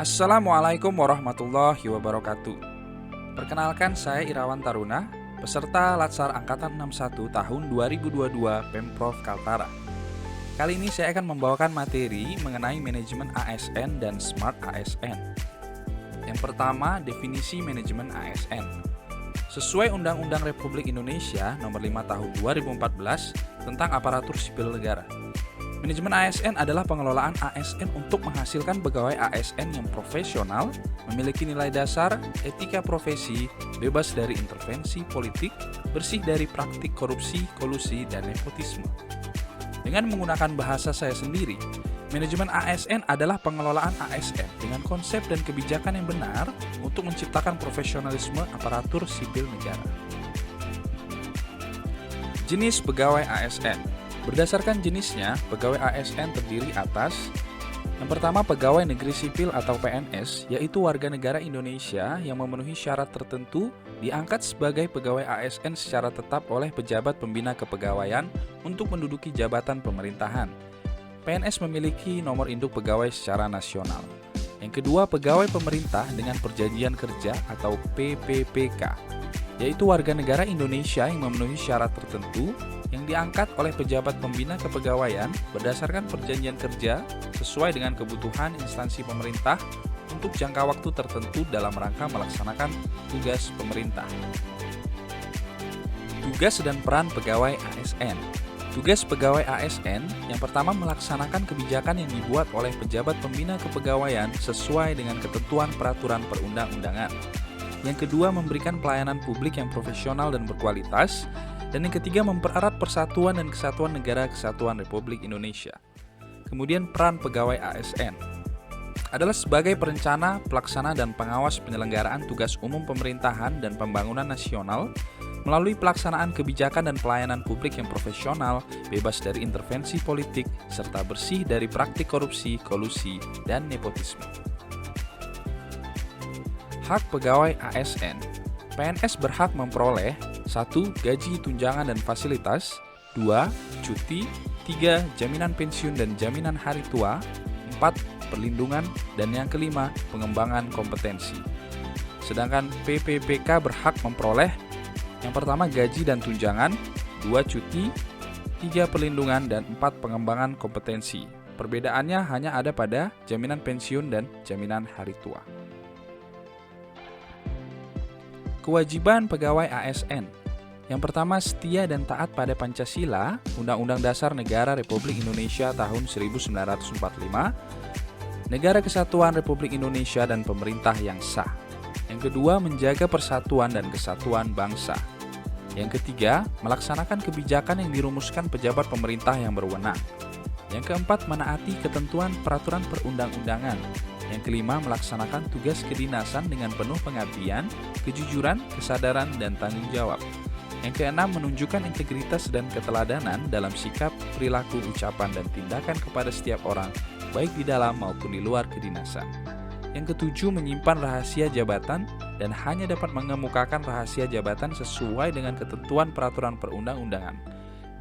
Assalamualaikum warahmatullahi wabarakatuh. Perkenalkan, saya Irawan Taruna, peserta Latsar Angkatan 61 tahun 2022 Pemprov Kaltara. Kali ini saya akan membawakan materi mengenai manajemen ASN dan Smart ASN. Yang pertama, definisi manajemen ASN. Sesuai Undang-Undang Republik Indonesia Nomor 5 Tahun 2014 tentang Aparatur Sipil Negara, manajemen ASN adalah pengelolaan ASN untuk menghasilkan pegawai ASN yang profesional, memiliki nilai dasar, etika profesi, bebas dari intervensi politik, bersih dari praktik korupsi, kolusi, dan nepotisme. Dengan menggunakan bahasa saya sendiri, manajemen ASN adalah pengelolaan ASN dengan konsep dan kebijakan yang benar untuk menciptakan profesionalisme aparatur sipil negara. Jenis pegawai ASN. Berdasarkan jenisnya, pegawai ASN terdiri atas: yang pertama, pegawai negeri sipil atau PNS, yaitu warga negara Indonesia yang memenuhi syarat tertentu diangkat sebagai pegawai ASN secara tetap oleh pejabat pembina kepegawaian untuk menduduki jabatan pemerintahan. PNS memiliki nomor induk pegawai secara nasional. Yang kedua, pegawai pemerintah dengan perjanjian kerja atau PPPK, yaitu warga negara Indonesia yang memenuhi syarat tertentu yang diangkat oleh pejabat pembina kepegawaian berdasarkan perjanjian kerja sesuai dengan kebutuhan instansi pemerintah untuk jangka waktu tertentu dalam rangka melaksanakan tugas pemerintah. Tugas dan peran pegawai ASN. Tugas pegawai ASN yang pertama, melaksanakan kebijakan yang dibuat oleh pejabat pembina kepegawaian sesuai dengan ketentuan peraturan perundang-undangan. Yang kedua, memberikan pelayanan publik yang profesional dan berkualitas. Dan yang ketiga, mempererat persatuan dan kesatuan negara kesatuan Republik Indonesia. Kemudian peran pegawai ASN adalah sebagai perencana, pelaksana, dan pengawas penyelenggaraan tugas umum pemerintahan dan pembangunan nasional melalui pelaksanaan kebijakan dan pelayanan publik yang profesional, bebas dari intervensi politik, serta bersih dari praktik korupsi, kolusi, dan nepotisme. Hak pegawai ASN. PNS berhak memperoleh: 1. Gaji, tunjangan, dan fasilitas. 2. Cuti. 3. Jaminan pensiun dan jaminan hari tua. 4. Perlindungan. Dan yang kelima, pengembangan kompetensi. Sedangkan PPPK berhak memperoleh: yang pertama, gaji dan tunjangan. 2. Cuti. 3. Perlindungan. Dan 4. Pengembangan kompetensi. Perbedaannya hanya ada pada jaminan pensiun dan jaminan hari tua. Kewajiban pegawai ASN. Yang pertama, setia dan taat pada Pancasila, Undang-Undang Dasar Negara Republik Indonesia tahun 1945, Negara Kesatuan Republik Indonesia, dan pemerintah yang sah. Yang kedua, menjaga persatuan dan kesatuan bangsa. Yang ketiga, melaksanakan kebijakan yang dirumuskan pejabat pemerintah yang berwenang. Yang keempat, menaati ketentuan peraturan perundang-undangan. Yang kelima, melaksanakan tugas kedinasan dengan penuh pengabdian, kejujuran, kesadaran, dan tanggung jawab. Yang keenam, menunjukkan integritas dan keteladanan dalam sikap, perilaku, ucapan, dan tindakan kepada setiap orang, baik di dalam maupun di luar kedinasan. Yang ketujuh, menyimpan rahasia jabatan dan hanya dapat mengemukakan rahasia jabatan sesuai dengan ketentuan peraturan perundang-undangan.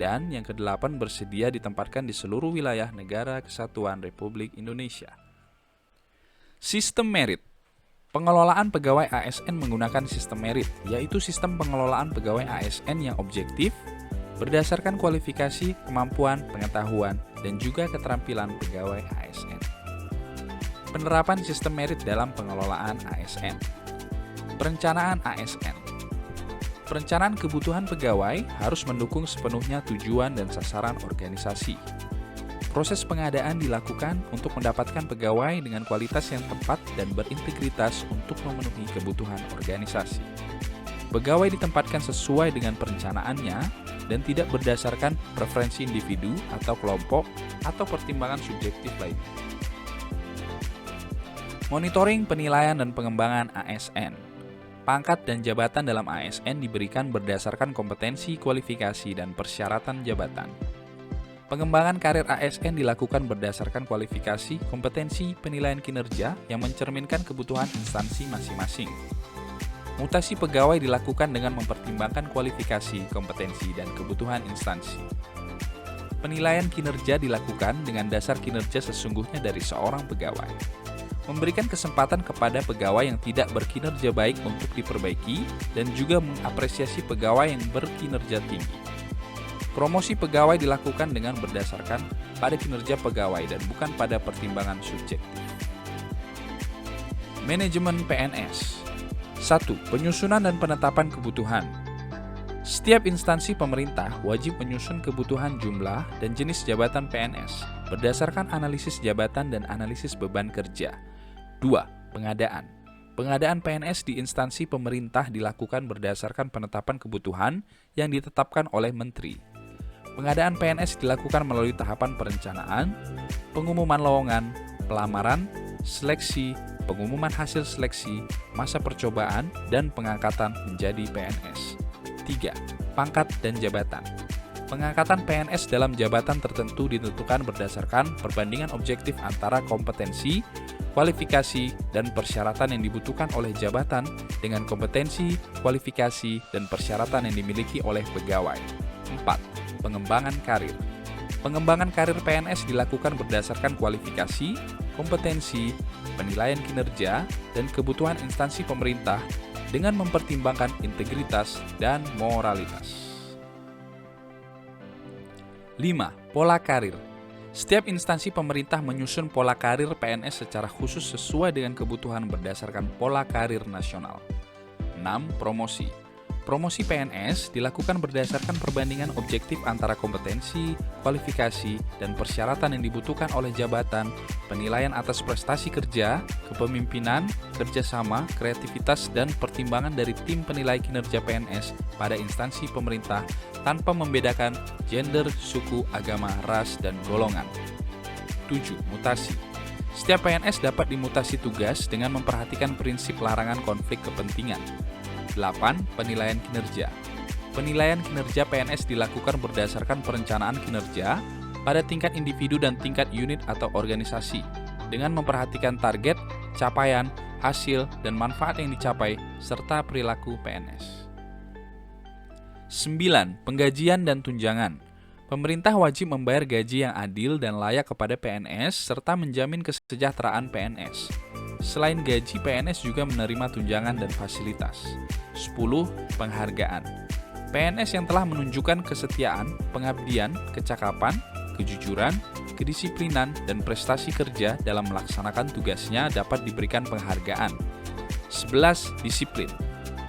Dan yang kedelapan, bersedia ditempatkan di seluruh wilayah Negara Kesatuan Republik Indonesia. Sistem merit. Pengelolaan pegawai ASN menggunakan sistem merit, yaitu sistem pengelolaan pegawai ASN yang objektif, berdasarkan kualifikasi, kemampuan, pengetahuan, dan juga keterampilan pegawai ASN. Penerapan sistem merit dalam pengelolaan ASN. Perencanaan ASN. Perencanaan kebutuhan pegawai harus mendukung sepenuhnya tujuan dan sasaran organisasi. Proses pengadaan dilakukan untuk mendapatkan pegawai dengan kualitas yang tepat dan berintegritas untuk memenuhi kebutuhan organisasi. Pegawai ditempatkan sesuai dengan perencanaannya dan tidak berdasarkan preferensi individu atau kelompok atau pertimbangan subjektif lainnya. Monitoring, penilaian, dan pengembangan ASN. Pangkat dan jabatan dalam ASN diberikan berdasarkan kompetensi, kualifikasi, dan persyaratan jabatan. Pengembangan karir ASN dilakukan berdasarkan kualifikasi, kompetensi, penilaian kinerja yang mencerminkan kebutuhan instansi masing-masing. Mutasi pegawai dilakukan dengan mempertimbangkan kualifikasi, kompetensi, dan kebutuhan instansi. Penilaian kinerja dilakukan dengan dasar kinerja sesungguhnya dari seorang pegawai. memberikan kesempatan kepada pegawai yang tidak berkinerja baik untuk diperbaiki dan juga mengapresiasi pegawai yang berkinerja tinggi. Promosi pegawai dilakukan dengan berdasarkan pada kinerja pegawai dan bukan pada pertimbangan subjektif. Manajemen PNS. 1. Penyusunan dan penetapan kebutuhan. Setiap instansi pemerintah wajib menyusun kebutuhan jumlah dan jenis jabatan PNS berdasarkan analisis jabatan dan analisis beban kerja. 2. Pengadaan. Pengadaan PNS di instansi pemerintah dilakukan berdasarkan penetapan kebutuhan yang ditetapkan oleh Menteri. Pengadaan PNS dilakukan melalui tahapan perencanaan, pengumuman lowongan, pelamaran, seleksi, pengumuman hasil seleksi, masa percobaan, dan pengangkatan menjadi PNS. 3. Pangkat dan jabatan. Pengangkatan PNS dalam jabatan tertentu ditentukan berdasarkan perbandingan objektif antara kompetensi, kualifikasi, dan persyaratan yang dibutuhkan oleh jabatan dengan kompetensi, kualifikasi, dan persyaratan yang dimiliki oleh pegawai. 4. Pengembangan karir. Pengembangan karir PNS dilakukan berdasarkan kualifikasi, kompetensi, penilaian kinerja, dan kebutuhan instansi pemerintah dengan mempertimbangkan integritas dan moralitas. 5. Pola karir. Setiap instansi pemerintah menyusun pola karir PNS secara khusus sesuai dengan kebutuhan berdasarkan pola karir nasional. 6. Promosi. Promosi PNS dilakukan berdasarkan perbandingan objektif antara kompetensi, kualifikasi, dan persyaratan yang dibutuhkan oleh jabatan, penilaian atas prestasi kerja, kepemimpinan, kerjasama, kreativitas, dan pertimbangan dari tim penilai kinerja PNS pada instansi pemerintah tanpa membedakan gender, suku, agama, ras, dan golongan. 7. Mutasi. Setiap PNS dapat dimutasi tugas dengan memperhatikan prinsip larangan konflik kepentingan. 8. Penilaian kinerja. Penilaian kinerja PNS dilakukan berdasarkan perencanaan kinerja pada tingkat individu dan tingkat unit atau organisasi, dengan memperhatikan target, capaian, hasil, dan manfaat yang dicapai, serta perilaku PNS. 9. Penggajian dan tunjangan. Pemerintah wajib membayar gaji yang adil dan layak kepada PNS, serta menjamin kesejahteraan PNS. Selain gaji, PNS juga menerima tunjangan dan fasilitas. 10. Penghargaan. PNS yang telah menunjukkan kesetiaan, pengabdian, kecakapan, kejujuran, kedisiplinan, dan prestasi kerja dalam melaksanakan tugasnya dapat diberikan penghargaan. 11. Disiplin.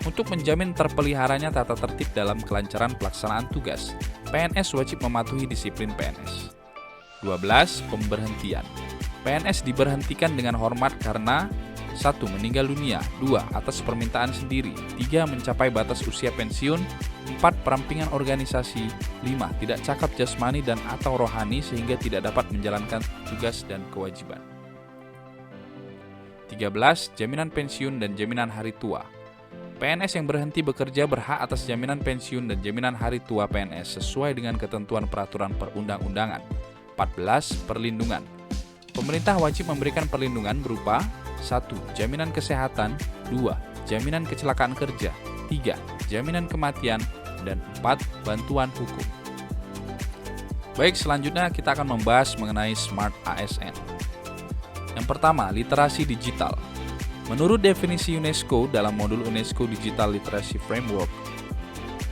Untuk menjamin terpeliharanya tata tertib dalam kelancaran pelaksanaan tugas, PNS wajib mematuhi disiplin PNS. 12. Pemberhentian. PNS diberhentikan dengan hormat karena 1. Meninggal dunia, 2. Atas permintaan sendiri, 3. Mencapai batas usia pensiun, 4. Perampingan organisasi, 5. Tidak cakap jasmani dan atau rohani sehingga tidak dapat menjalankan tugas dan kewajiban. 13. Jaminan pensiun dan jaminan hari tua. PNS yang berhenti bekerja berhak atas jaminan pensiun dan jaminan hari tua PNS sesuai dengan ketentuan peraturan perundang-undangan. 14. Perlindungan. Pemerintah wajib memberikan perlindungan berupa 1. Jaminan kesehatan, 2. Jaminan kecelakaan kerja, 3. Jaminan kematian, dan 4. Bantuan hukum. Baik, selanjutnya kita akan membahas mengenai Smart ASN. Yang pertama, literasi digital. Menurut definisi UNESCO dalam modul UNESCO Digital Literacy Framework,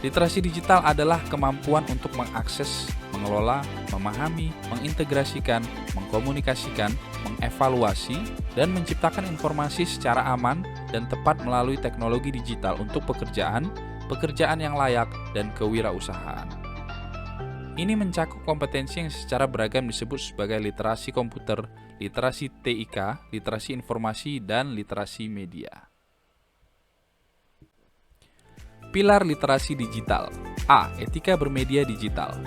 literasi digital adalah kemampuan untuk mengakses, mengelola, memahami, mengintegrasikan, mengkomunikasikan, mengevaluasi, dan menciptakan informasi secara aman dan tepat melalui teknologi digital untuk pekerjaan yang layak, dan kewirausahaan. Ini mencakup kompetensi yang secara beragam disebut sebagai literasi komputer, literasi TIK, literasi informasi, dan literasi media. Pilar literasi digital. A. Etika bermedia digital.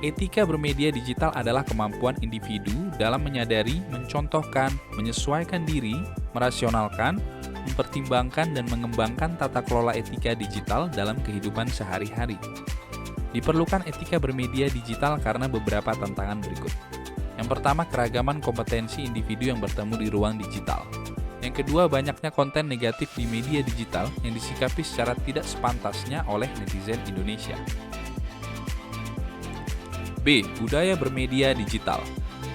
Etika bermedia digital adalah kemampuan individu dalam menyadari, mencontohkan, menyesuaikan diri, merasionalkan, mempertimbangkan, dan mengembangkan tata kelola etika digital dalam kehidupan sehari-hari. Diperlukan etika bermedia digital karena beberapa tantangan berikut. Yang pertama, keragaman kompetensi individu yang bertemu di ruang digital. Yang kedua, banyaknya konten negatif di media digital yang disikapi secara tidak sepantasnya oleh netizen Indonesia. B. Budaya bermedia digital.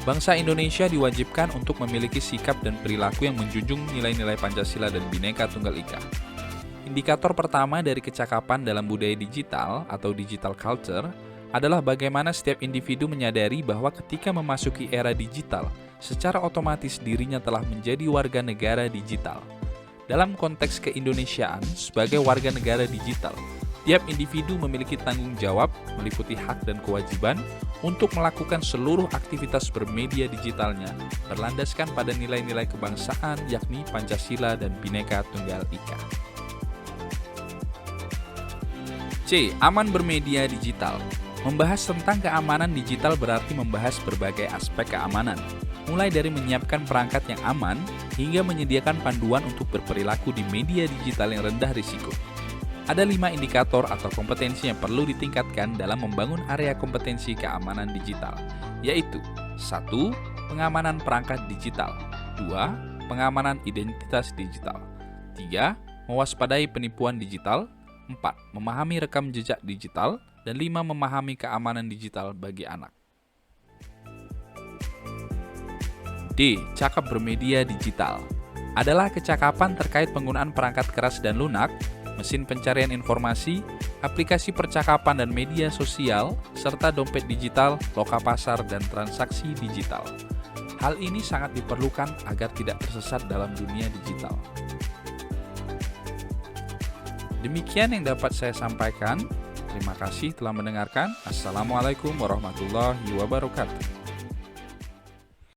Bangsa Indonesia diwajibkan untuk memiliki sikap dan perilaku yang menjunjung nilai-nilai Pancasila dan Bhinneka Tunggal Ika. Indikator pertama dari kecakapan dalam budaya digital atau digital culture adalah bagaimana setiap individu menyadari bahwa ketika memasuki era digital, secara otomatis dirinya telah menjadi warga negara digital. Dalam konteks keindonesiaan, sebagai warga negara digital, tiap individu memiliki tanggung jawab meliputi hak dan kewajiban untuk melakukan seluruh aktivitas bermedia digitalnya berlandaskan pada nilai-nilai kebangsaan yakni Pancasila dan Bhinneka Tunggal Ika. C. Aman bermedia digital. Membahas tentang keamanan digital berarti membahas berbagai aspek keamanan, mulai dari menyiapkan perangkat yang aman hingga menyediakan panduan untuk berperilaku di media digital yang rendah risiko. Ada 5 indikator atau kompetensi yang perlu ditingkatkan dalam membangun area kompetensi keamanan digital, yaitu 1. Pengamanan perangkat digital, 2. Pengamanan identitas digital, 3. Mewaspadai penipuan digital, 4. Memahami rekam jejak digital, dan 5. Memahami keamanan digital bagi anak. D. Cakap bermedia digital adalah kecakapan terkait penggunaan perangkat keras dan lunak, mesin pencarian informasi, aplikasi percakapan dan media sosial, serta dompet digital, loka pasar, dan transaksi digital. Hal ini sangat diperlukan agar tidak tersesat dalam dunia digital. Demikian yang dapat saya sampaikan. Terima kasih telah mendengarkan. Assalamualaikum warahmatullahi wabarakatuh.